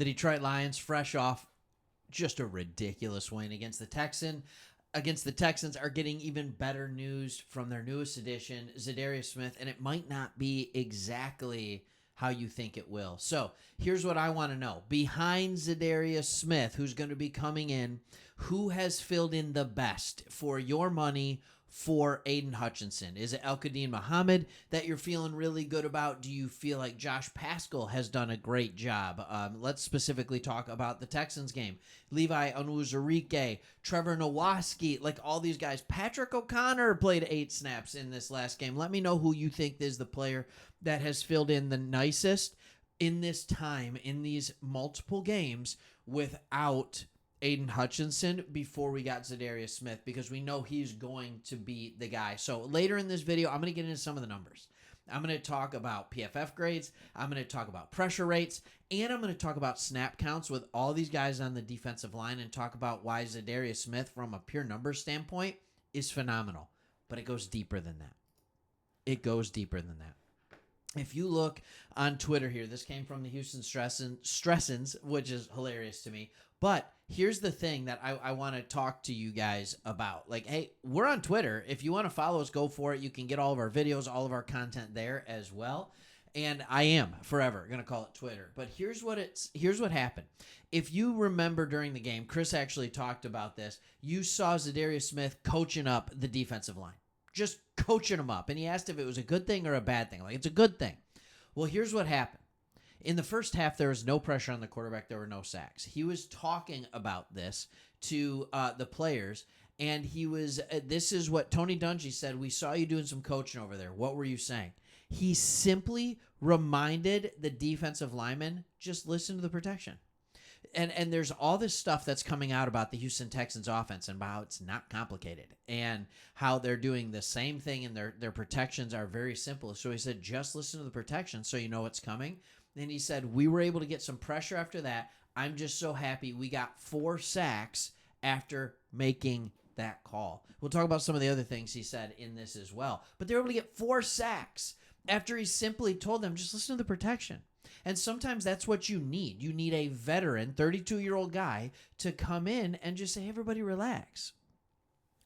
The Detroit Lions, fresh off just a ridiculous win against the Texans, are getting even better news from their newest addition, Za'darius Smith, and it might not be exactly how you think it will. So here's what I want to know. Behind Za'darius Smith, who's going to be coming in, who has filled in the best for your money for Aiden Hutchinson? Is it El-Qadim Muhammad that you're feeling really good about? Do you feel like Josh Paschal has done a great job? Let's specifically talk about the Texans game. Levi Onwuzurike, Trevor Nowaski, like all these guys. Patrick O'Connor played 8 snaps in this last game. Let me know who you think is the player that has filled in the nicest in this time, in these multiple games, without Aiden Hutchinson before we got Za'Darius Smith, because we know he's going to be the guy. So later in this video, I'm going to get into some of the numbers. I'm going to talk about PFF grades. I'm going to talk about pressure rates. And I'm going to talk about snap counts with all these guys on the defensive line and talk about why Za'Darius Smith, from a pure numbers standpoint, is phenomenal. But it goes deeper than that. It goes deeper than that. If you look on Twitter here, this came from the Houston Stressins, which is hilarious to me. But here's the thing that I want to talk to you guys about. Like, hey, we're on Twitter. If you want to follow us, go for it. You can get all of our videos, all of our content there as well. And I am forever going to call it Twitter. But here's what happened. If you remember during the game, Chris actually talked about this. You saw Za'Darius Smith coaching up the defensive line. Just coaching them up. And he asked if it was a good thing or a bad thing. Like, it's a good thing. Well, here's what happened. In the first half, there was no pressure on the quarterback. There were no sacks. He was talking about this to the players, and this is what Tony Dungy said. We saw you doing some coaching over there. What were you saying? He simply reminded the defensive linemen, just listen to the protection. And there's all this stuff that's coming out about the Houston Texans offense and how it's not complicated and how they're doing the same thing and their protections are very simple. So he said, just listen to the protection so you know what's coming. And he said, we were able to get some pressure after that. I'm just so happy we got 4 sacks after making that call. We'll talk about some of the other things he said in this as well. But they were able to get 4 sacks after he simply told them, just listen to the protection. And sometimes that's what you need. You need a veteran, 32-year-old guy to come in and just say, hey, everybody relax.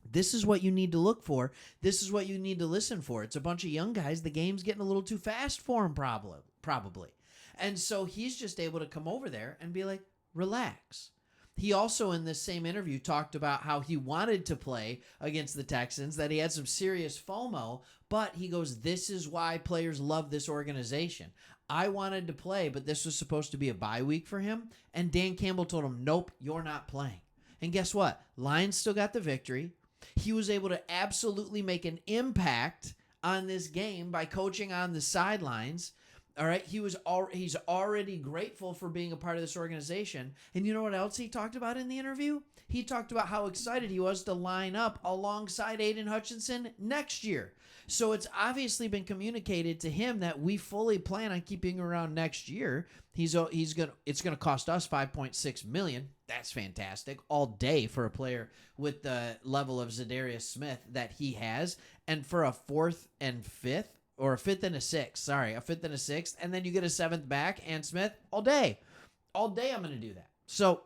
This is what you need to look for. This is what you need to listen for. It's a bunch of young guys. The game's getting a little too fast for him probably. And so he's just able to come over there and be like, relax. He also, in this same interview, talked about how he wanted to play against the Texans, that he had some serious FOMO, but he goes, this is why players love this organization. I wanted to play, but this was supposed to be a bye week for him, and Dan Campbell told him, nope, you're not playing. And guess what? Lions still got the victory. He was able to absolutely make an impact on this game by coaching on the sidelines. All right, he's already grateful for being a part of this organization. And you know what else he talked about in the interview? He talked about how excited he was to line up alongside Aiden Hutchinson next year. So it's obviously been communicated to him that we fully plan on keeping him around next year. It's going to cost us $5.6 million. That's fantastic. All day for a player with the level of Za'Darius Smith that he has, and for a 4th and 5th. Or a 5th and a 6th. Sorry, a 5th and a 6th. And then you get a 7th back and Smith all day. All day I'm going to do that. So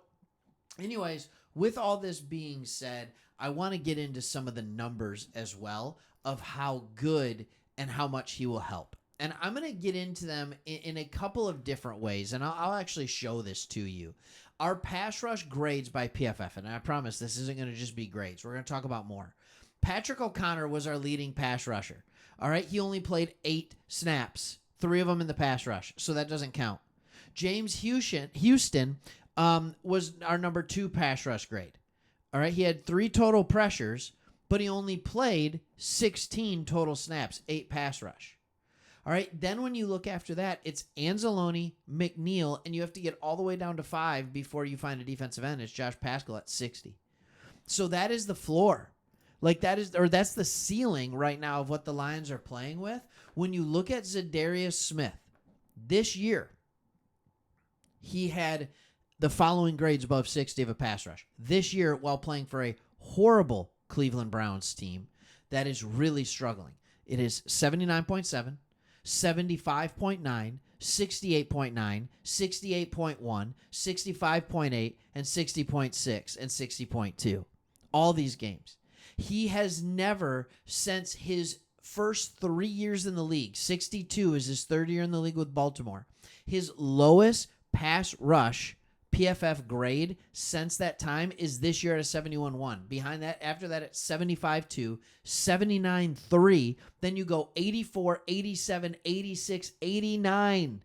anyways, with all this being said, I want to get into some of the numbers as well of how good and how much he will help. And I'm going to get into them in a couple of different ways. And I'll actually show this to you. Our pass rush grades by PFF. And I promise this isn't going to just be grades. We're going to talk about more. Patrick O'Connor was our leading pass rusher. All right, he only played 8 snaps, 3 of them in the pass rush, so that doesn't count. James Houston was our number 2 pass rush grade. All right, he had 3 total pressures, but he only played 16 total snaps, 8 pass rush. All right, then when you look after that, it's Anzalone, McNeil, and you have to get all the way down to 5 before you find a defensive end. It's Josh Paschal at 60. So that is the floor. Like that's the ceiling right now of what the Lions are playing with. When you look at Za'Darius Smith, this year, he had the following grades above 60 of a pass rush. This year, while playing for a horrible Cleveland Browns team that is really struggling, it is 79.7, 75.9, 68.9, 68.1, 65.8, and 60.6, and 60.2. All these games. He has never, since his first 3 years in the league, 62 is his third year in the league with Baltimore, his lowest pass rush PFF grade since that time is this year at a 71.1. Behind that, after that at 75.2, 79.3. Then you go 84, 87, 86, 89.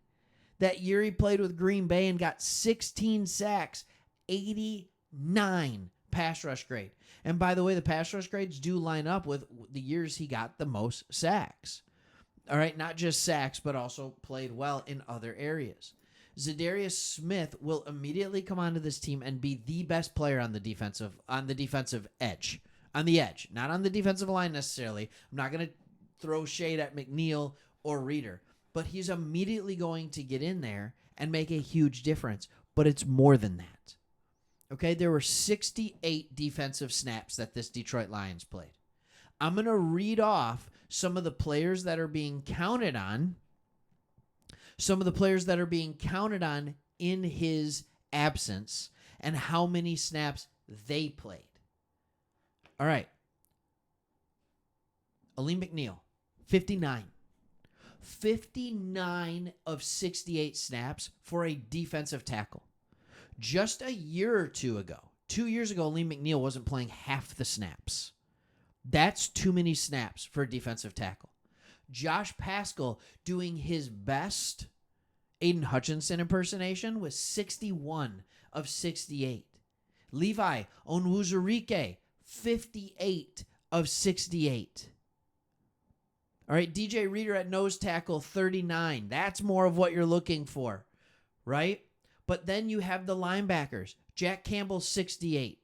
That year he played with Green Bay and got 16 sacks, 89 pass rush grade. And by the way, the pass rush grades do line up with the years he got the most sacks. All right, not just sacks, but also played well in other areas. Za'darius Smith will immediately come onto this team and be the best player on the defensive edge. On the edge, not on the defensive line necessarily. I'm not going to throw shade at McNeil or Reeder, but he's immediately going to get in there and make a huge difference. But it's more than that. Okay, there were 68 defensive snaps that this Detroit Lions played. I'm going to read off some of the players that are being counted on. Some of the players that are being counted on in his absence and how many snaps they played. All right. Aleem McNeil, 59. 59 of 68 snaps for a defensive tackle. Just a year or two ago, 2 years ago, Aleem McNeil wasn't playing half the snaps. That's too many snaps for a defensive tackle. Josh Paschal doing his best Aiden Hutchinson impersonation was 61 of 68. Levi Onwuzurike, 58 of 68. All right, DJ Reeder at nose tackle, 39. That's more of what you're looking for, right? But then you have the linebackers. Jack Campbell, 68.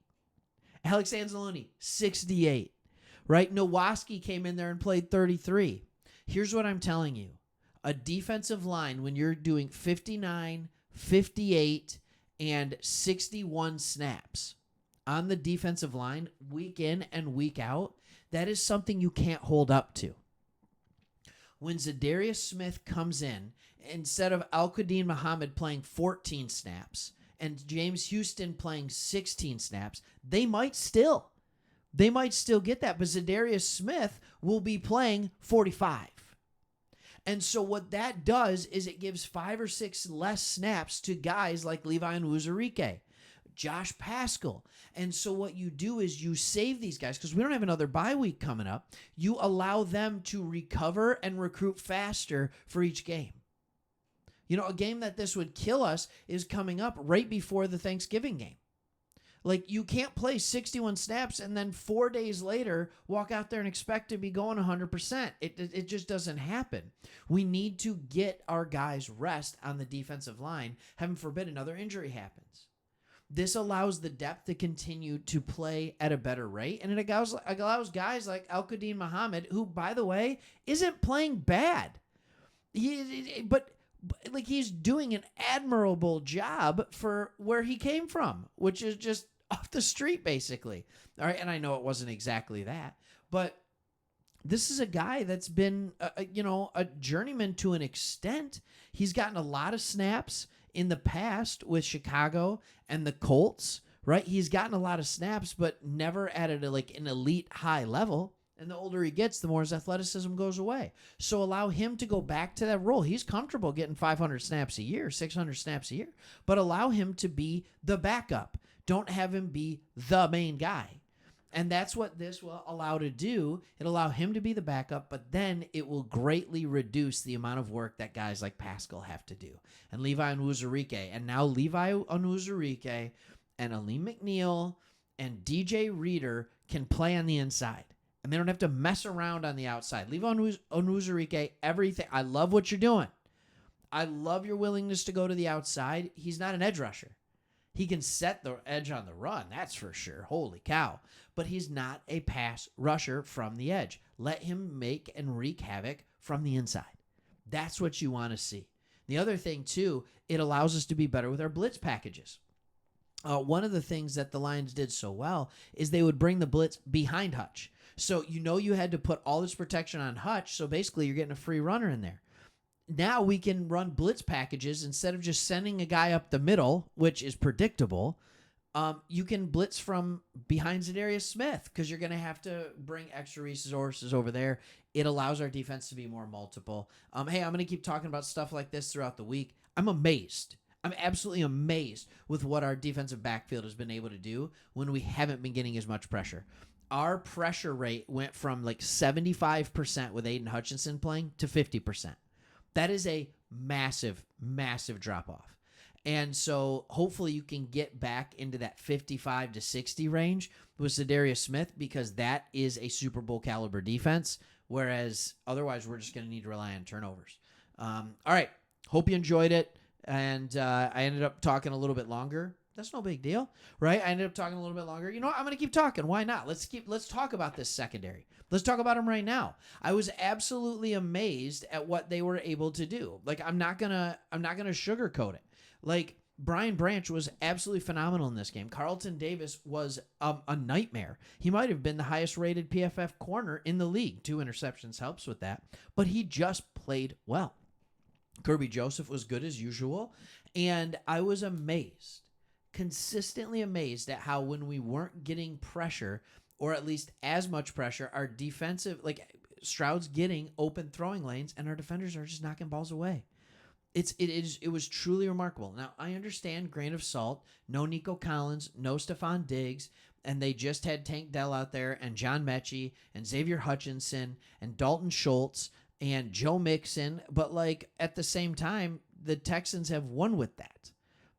Alex Anzalone, 68. Right? Nowaski came in there and played 33. Here's what I'm telling you. A defensive line, when you're doing 59, 58, and 61 snaps on the defensive line, week in and week out, that is something you can't hold up to. When Za'Darius Smith comes in, instead of Al-Qadim Muhammad playing 14 snaps and James Houston playing 16 snaps, they might still get that, but Za'Darius Smith will be playing 45. And so what that does is it gives 5 or 6 less snaps to guys like Levi Onwuzurike, Josh Paschal. And so what you do is you save these guys because we don't have another bye week coming up. You allow them to recover and recruit faster for each game. You know, a game that this would kill us is coming up right before the Thanksgiving game. Like, you can't play 61 snaps and then 4 days later walk out there and expect to be going 100%. It just doesn't happen. We need to get our guys rest on the defensive line. Heaven forbid another injury happens. This allows the depth to continue to play at a better rate, and it allows guys like Al-Qadim Muhammad, who, by the way, isn't playing bad. But he's doing an admirable job for where he came from, which is just off the street, basically. All right, and I know it wasn't exactly that, but this is a guy that's been, a journeyman to an extent. He's gotten a lot of snaps in the past with Chicago and the Colts, right? He's gotten a lot of snaps, but never at an elite high level. And the older he gets, the more his athleticism goes away. So allow him to go back to that role. He's comfortable getting 500 snaps a year, 600 snaps a year, but allow him to be the backup. Don't have him be the main guy. And that's what this will allow to do. It'll allow him to be the backup, but then it will greatly reduce the amount of work that guys like Paschal have to do. And Levi Onwuzurike. And now Levi Onwuzurike and Aleem McNeil and DJ Reeder can play on the inside. And they don't have to mess around on the outside. Levi Onwuzurike, everything. I love what you're doing. I love your willingness to go to the outside. He's not an edge rusher. He can set the edge on the run, that's for sure. Holy cow. But he's not a pass rusher from the edge. Let him make and wreak havoc from the inside. That's what you want to see. The other thing, too, it allows us to be better with our blitz packages. One of the things that the Lions did so well is they would bring the blitz behind Hutch. So you had to put all this protection on Hutch, so basically you're getting a free runner in there. now we can run blitz packages instead of just sending a guy up the middle, which is predictable. You can blitz from behind Za'darius Smith because you're going to have to bring extra resources over there. It allows our defense to be more multiple. Hey, I'm going to keep talking about stuff like this throughout the week. I'm amazed. I'm absolutely amazed with what our defensive backfield has been able to do when we haven't been getting as much pressure. Our pressure rate went from like 75% with Aiden Hutchinson playing to 50%. That is a massive, massive drop-off. And so hopefully you can get back into that 55 to 60 range with Za'Darius Smith because that is a Super Bowl caliber defense, whereas otherwise we're just going to need to rely on turnovers. All right. Hope you enjoyed it. And I ended up talking a little bit longer. That's no big deal, right? I ended up talking a little bit longer. You know what? I'm going to keep talking. Why not? Let's talk about this secondary. Let's talk about them right now. I was absolutely amazed at what they were able to do. Like I'm not going to sugarcoat it. Like Brian Branch was absolutely phenomenal in this game. Carlton Davis was a nightmare. He might have been the highest rated PFF corner in the league. 2 interceptions helps with that, but he just played well. Kirby Joseph was good as usual, and I was amazed, consistently amazed at how when we weren't getting pressure, or at least as much pressure, our defensive, like Stroud's getting open throwing lanes, and our defenders are just knocking balls away. It was truly remarkable. Now, I understand, grain of salt, no Nico Collins, no Stephon Diggs, and they just had Tank Dell out there, and John Mechie, and Xavier Hutchinson, and Dalton Schultz, and Joe Mixon, but like at the same time, the Texans have won with that.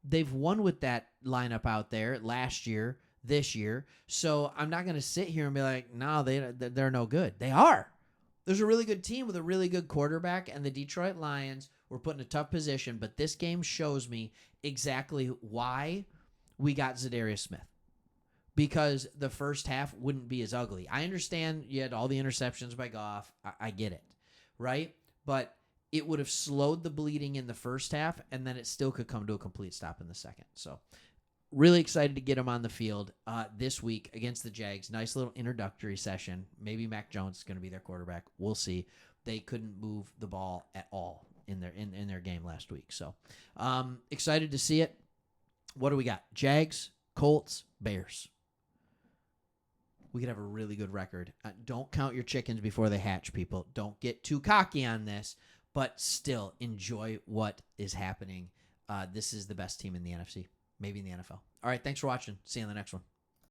They've won with that lineup out there last year, this year, so I'm not going to sit here and be like, no, they're no good. They are. There's a really good team with a really good quarterback, and the Detroit Lions were put in a tough position, but this game shows me exactly why we got Za'Darius Smith. Because the first half wouldn't be as ugly. I understand you had all the interceptions by Goff. I get it, right? But it would have slowed the bleeding in the first half, and then it still could come to a complete stop in the second. So really excited to get him on the field this week against the Jags. Nice little introductory session. Maybe Mac Jones is going to be their quarterback. We'll see. They couldn't move the ball at all in their game last week. So excited to see it. What do we got? Jags, Colts, Bears. We could have a really good record. Don't count your chickens before they hatch, people. Don't get too cocky on this, but still enjoy what is happening. This is the best team in the NFC, maybe in the NFL. All right, thanks for watching. See you in the next one.